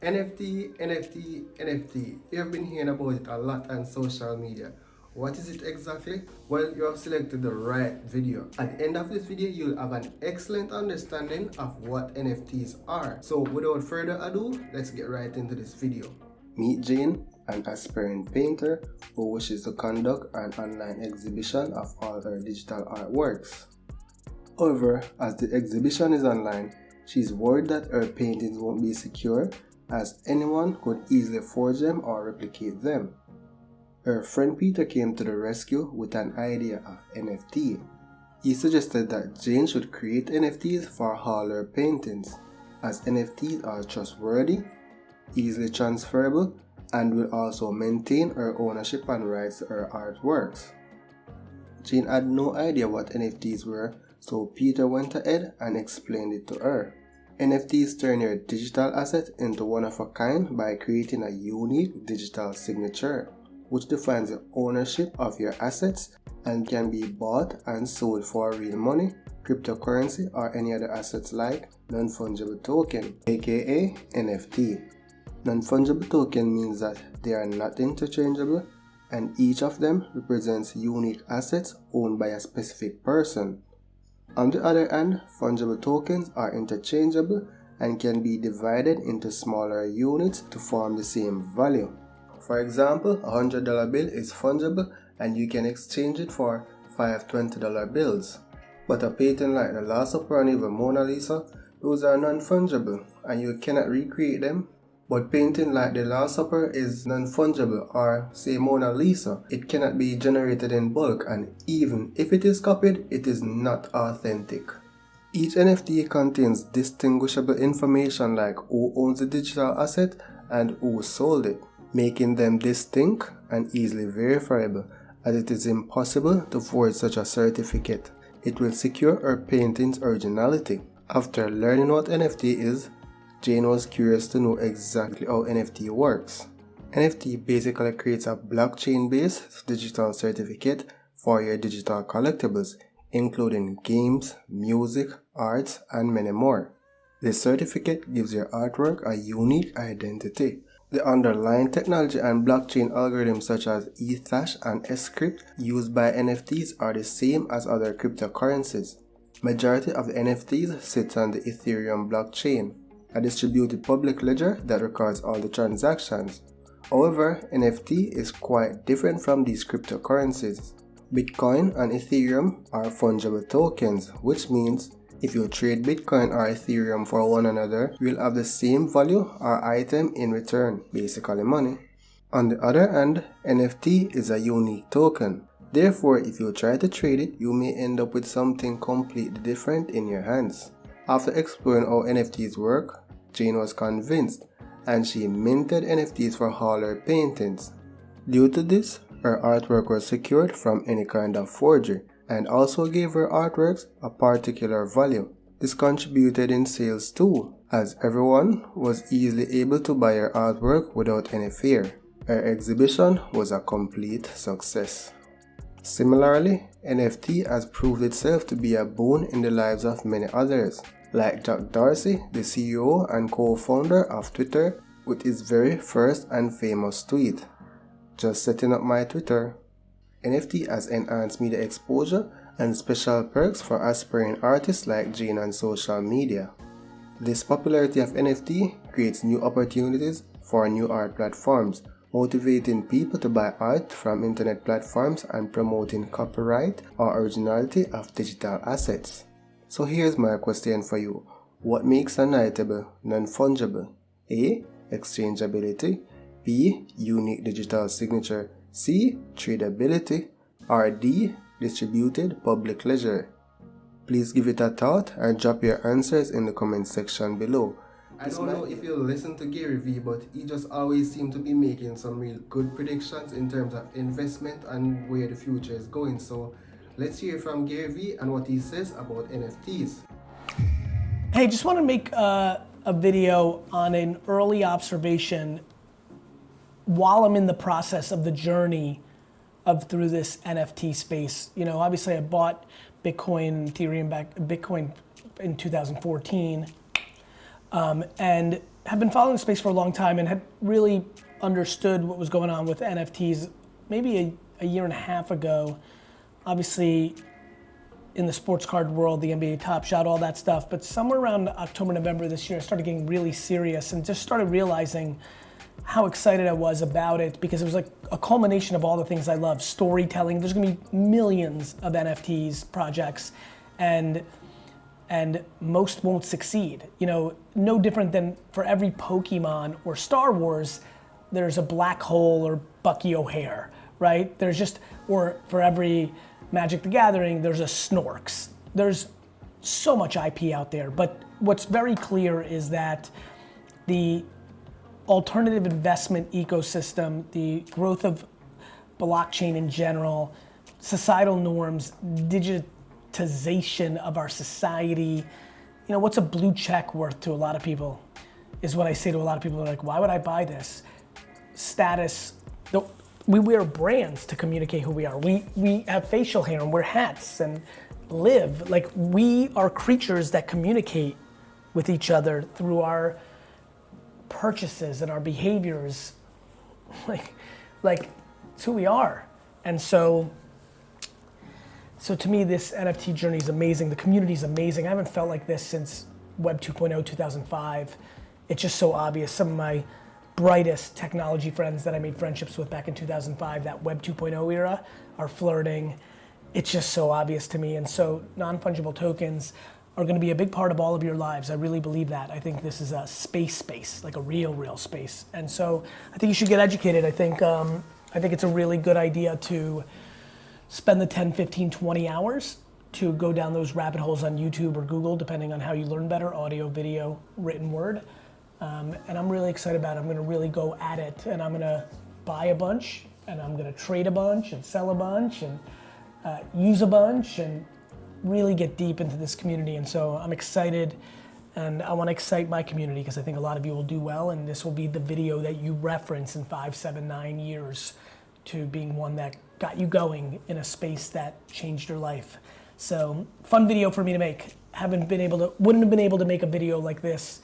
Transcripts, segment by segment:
NFT, NFT, NFT. You've been hearing about it a lot on social media. What is it exactly? Well, you have selected the right video. At the end of this video, you'll have an excellent understanding of what NFTs are. So without further ado, let's get right into this video. Meet Jane, an aspiring painter who wishes to conduct an online exhibition of all her digital artworks. However, as the exhibition is online, she's worried that her paintings won't be secure, as anyone could easily forge them or replicate them. Her friend Peter came to the rescue with an idea of NFT. He suggested that Jane should create NFTs for all her paintings, as NFTs are trustworthy, easily transferable, and will also maintain her ownership and rights to her artworks. Jane had no idea what NFTs were, so Peter went ahead and explained it to her. NFTs turn your digital asset into one of a kind by creating a unique digital signature, which defines the ownership of your assets and can be bought and sold for real money, cryptocurrency, or any other assets like non-fungible token, aka NFT. Non-fungible token means that they are not interchangeable, and each of them represents unique assets owned by a specific person. On the other hand, fungible tokens are interchangeable and can be divided into smaller units to form the same value. For example, a $100 bill is fungible and you can exchange it for 5 $20 bills. But a painting like the Last Supper and even Mona Lisa, those are non-fungible and you cannot recreate them. But painting like the Last Supper is non-fungible, or say Mona Lisa, it cannot be generated in bulk, and even if it is copied, it is not authentic. Each NFT contains distinguishable information like who owns the digital asset and who sold it, making them distinct and easily verifiable, as it is impossible to forge such a certificate. It will secure her painting's originality. After learning what NFT is, Jane was curious to know exactly how NFT works. NFT basically creates a blockchain-based digital certificate for your digital collectibles, including games, music, arts, and many more. This certificate gives your artwork a unique identity. The underlying technology and blockchain algorithms such as Ethash and Scrypt used by NFTs are the same as other cryptocurrencies. Majority of the NFTs sit on the Ethereum blockchain, a distributed public ledger that records all the transactions. However, NFT is quite different from these cryptocurrencies. Bitcoin and Ethereum are fungible tokens, which means if you trade Bitcoin or Ethereum for one another, you will have the same value or item in return, basically money. On the other hand, NFT is a unique token. Therefore, if you try to trade it, you may end up with something completely different in your hands. After exploring how NFTs work, Jane was convinced, and she minted NFTs for all her paintings. Due to this, her artwork was secured from any kind of forgery, and also gave her artworks a particular value. This contributed in sales too, as everyone was easily able to buy her artwork without any fear. Her exhibition was a complete success. Similarly, NFT has proved itself to be a boon in the lives of many others, like Jack Dorsey, the CEO and co-founder of Twitter, with his very first and famous tweet, "Just setting up my Twitter." NFT has enhanced media exposure and special perks for aspiring artists like Jane on social media. This popularity of NFT creates new opportunities for new art platforms, motivating people to buy art from internet platforms and promoting copyright or originality of digital assets. So here's my question for you. What makes an item non-fungible? A. Exchangeability. B. Unique digital signature. C. Tradability. Or D. Distributed public ledger. Please give it a thought and drop your answers in the comment section below. I don't know if you listen to Gary Vee, but he just always seems to be making some real good predictions in terms of investment and where the future is going. So let's hear from Gary Vee and what he says about NFTs. Hey, just want to make a video on an early observation while I'm in the process of the journey through this NFT space. You know, obviously I bought Bitcoin in 2014. And have been following the space for a long time and had really understood what was going on with NFTs maybe a year and a half ago. Obviously, in the sports card world, the NBA Top Shot, all that stuff. But somewhere around October, November this year, I started getting really serious and just started realizing how excited I was about it, because it was like a culmination of all the things I love. Storytelling, there's gonna be millions of NFTs projects, and most won't succeed. You know, no different than for every Pokemon or Star Wars, there's a black hole or Bucky O'Hare, right? There's just, or for every Magic the Gathering, there's a Snorks. There's so much IP out there, but what's very clear is that the alternative investment ecosystem, the growth of blockchain in general, societal norms, digitization of our society, you know, what's a blue check worth to a lot of people is what I say to a lot of people. They're like, why would I buy this? Status, we wear brands to communicate who we are. We have facial hair and wear hats and live. Like, we are creatures that communicate with each other through our purchases and our behaviors. Like it's who we are. And so to me, this NFT journey is amazing. The community is amazing. I haven't felt like this since Web 2.0, 2005. It's just so obvious. Some of my brightest technology friends that I made friendships with back in 2005, that Web 2.0 era, are flirting. It's just so obvious to me. And so non-fungible tokens are gonna be a big part of all of your lives. I really believe that. I think this is a space, like a real space. And so I think you should get educated. I think it's a really good idea to spend the 10, 15, 20 hours to go down those rabbit holes on YouTube or Google, depending on how you learn better, audio, video, written word. And I'm really excited about it. I'm gonna really go at it, and I'm gonna buy a bunch, and I'm gonna trade a bunch, and sell a bunch, and use a bunch, and really get deep into this community. And so I'm excited, and I wanna excite my community, because I think a lot of you will do well, and this will be the video that you reference in 5, 7, 9 years to being one that got you going in a space that changed your life. So, fun video for me to make. Wouldn't have been able to make a video like this,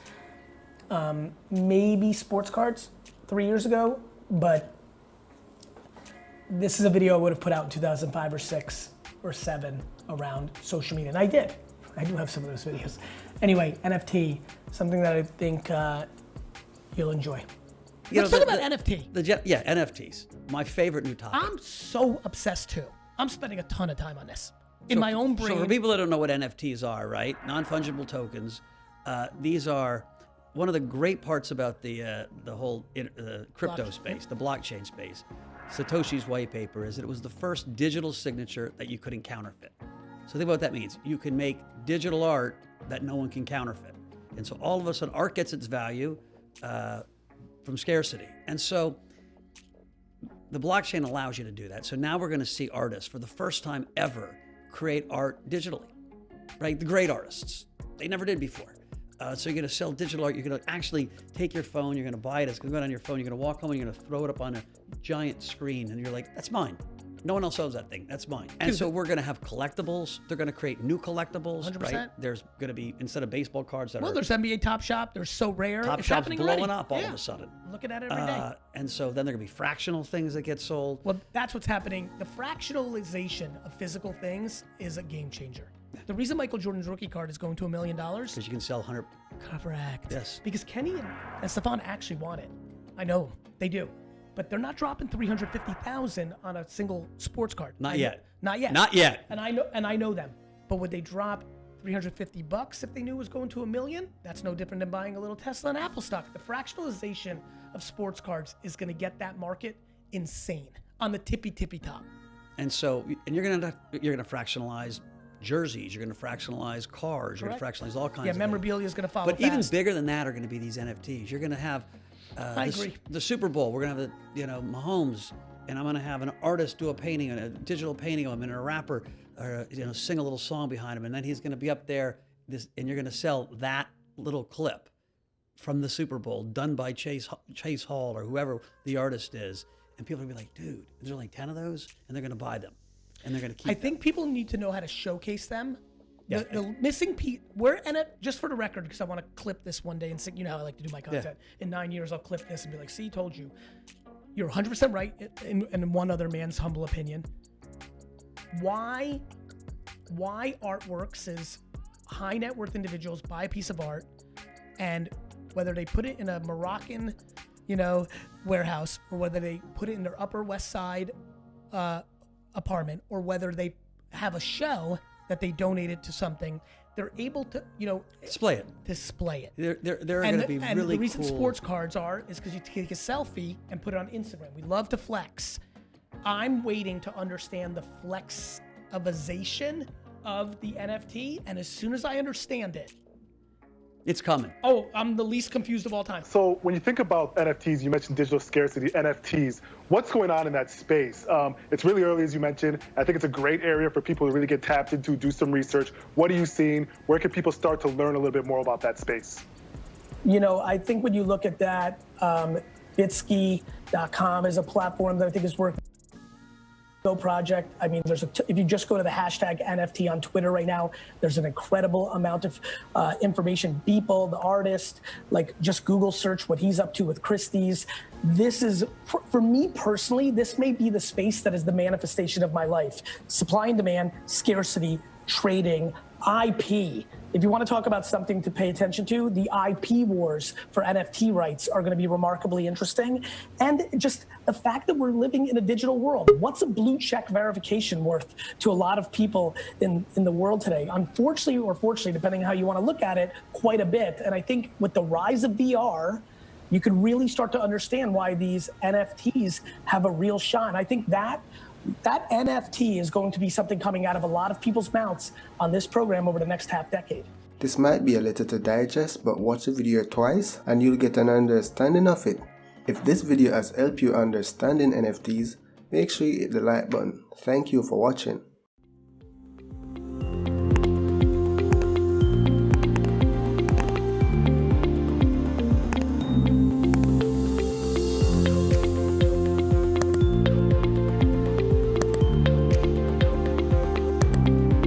maybe sports cards 3 years ago, but this is a video I would have put out in 2005 or 6 or 7 around social media, and I did. I do have some of those videos. Anyway, NFT, something that I think you'll enjoy. Let's talk about NFT. Yeah, NFTs. My favorite new topic. I'm so obsessed too. I'm spending a ton of time on this in my own brain. So for people that don't know what NFTs are, right? Non-fungible tokens. These are one of the great parts about the whole crypto space, the blockchain space. Satoshi's white paper is that it was the first digital signature that you couldn't counterfeit. So think about what that means. You can make digital art that no one can counterfeit. And so all of a sudden, art gets its value from scarcity. And so the blockchain allows you to do that. So now we're going to see artists for the first time ever create art digitally, right? The great artists. They never did before. So you're going to sell digital art. You're going to actually take your phone. You're going to buy it. It's going to go on your phone. You're going to walk home and you're going to throw it up on a giant screen. And you're like, that's mine. No one else owns that thing. That's mine. And so we're going to have collectibles. They're going to create new collectibles, 100%. Right? There's going to be, instead of baseball cards that there's NBA Top Shop. They're so rare. Top Shop's blowing up all of a sudden. Looking at it every day. And so then there are going to be fractional things that get sold. Well, that's what's happening. The fractionalization of physical things is a game changer. The reason Michael Jordan's rookie card is going to $1 million. Because you can sell 100. Correct. Yes. Because Kenny and Stefan actually want it. I know they do. But they're not dropping $350,000 on a single sports card. Not yet. Not yet. Not yet. And I know them. But would they drop $350 if they knew it was going to $1 million? That's no different than buying a little Tesla and Apple stock. The fractionalization of sports cards is going to get that market insane on the tippy top. And so, and you're going to fractionalize jerseys. You're going to fractionalize cars. You're going to fractionalize all kinds. Yeah, memorabilia is going to follow. But even bigger than that are going to be these NFTs. You're going to have. I agree. The Super Bowl, we're gonna have Mahomes, and I'm gonna have an artist do a painting, a digital painting of him, and a rapper, sing a little song behind him, and then he's gonna be up there. And you're gonna sell that little clip from the Super Bowl, done by Chase Hall or whoever the artist is, and people are gonna be like, dude, is there like 10 of those? And they're gonna buy them, and they're gonna keep. I think people need to know how to showcase them Yeah. The missing piece, just for the record, because I want to clip this one day and say, you know how I like to do my content. In 9 years, I'll clip this and be like, see, told you. You're 100% right in one other man's humble opinion. Why artworks is high net worth individuals buy a piece of art, and whether they put it in a Moroccan, warehouse, or whether they put it in their Upper West Side apartment, or whether they have a show that they donated to something, they're able to, display it. They're going to be and really the reason cool. sports cards is because you take a selfie and put it on Instagram. We love to flex. I'm waiting to understand the flexivization of the NFT, and as soon as I understand it, it's coming. Oh, I'm the least confused of all time. So when you think about NFTs, you mentioned digital scarcity, NFTs. What's going on in that space? It's really early, as you mentioned. I think it's a great area for people to really get tapped into, do some research. What are you seeing? Where can people start to learn a little bit more about that space? I think when you look at that, Bitsky.com is a platform that I think is working. Project. I mean, if you just go to the hashtag NFT on Twitter right now, there's an incredible amount of information. Beeple, the artist, just Google search what he's up to with Christie's. This is, for me personally, this may be the space that is the manifestation of my life. Supply and demand, scarcity, trading, IP. If you want to talk about something to pay attention to, the IP wars for NFT rights are going to be remarkably interesting. And just the fact that we're living in a digital world. What's a blue check verification worth to a lot of people in the world today? Unfortunately or fortunately, depending on how you want to look at it, quite a bit. And I think with the rise of VR, you could really start to understand why these NFTs have a real shine. I think that NFT is going to be something coming out of a lot of people's mouths on this program over the next half decade. This might be a little to digest, but watch the video twice and you'll get an understanding of it. If this video has helped you understanding NFTs, make sure you hit the like button. Thank you for watching.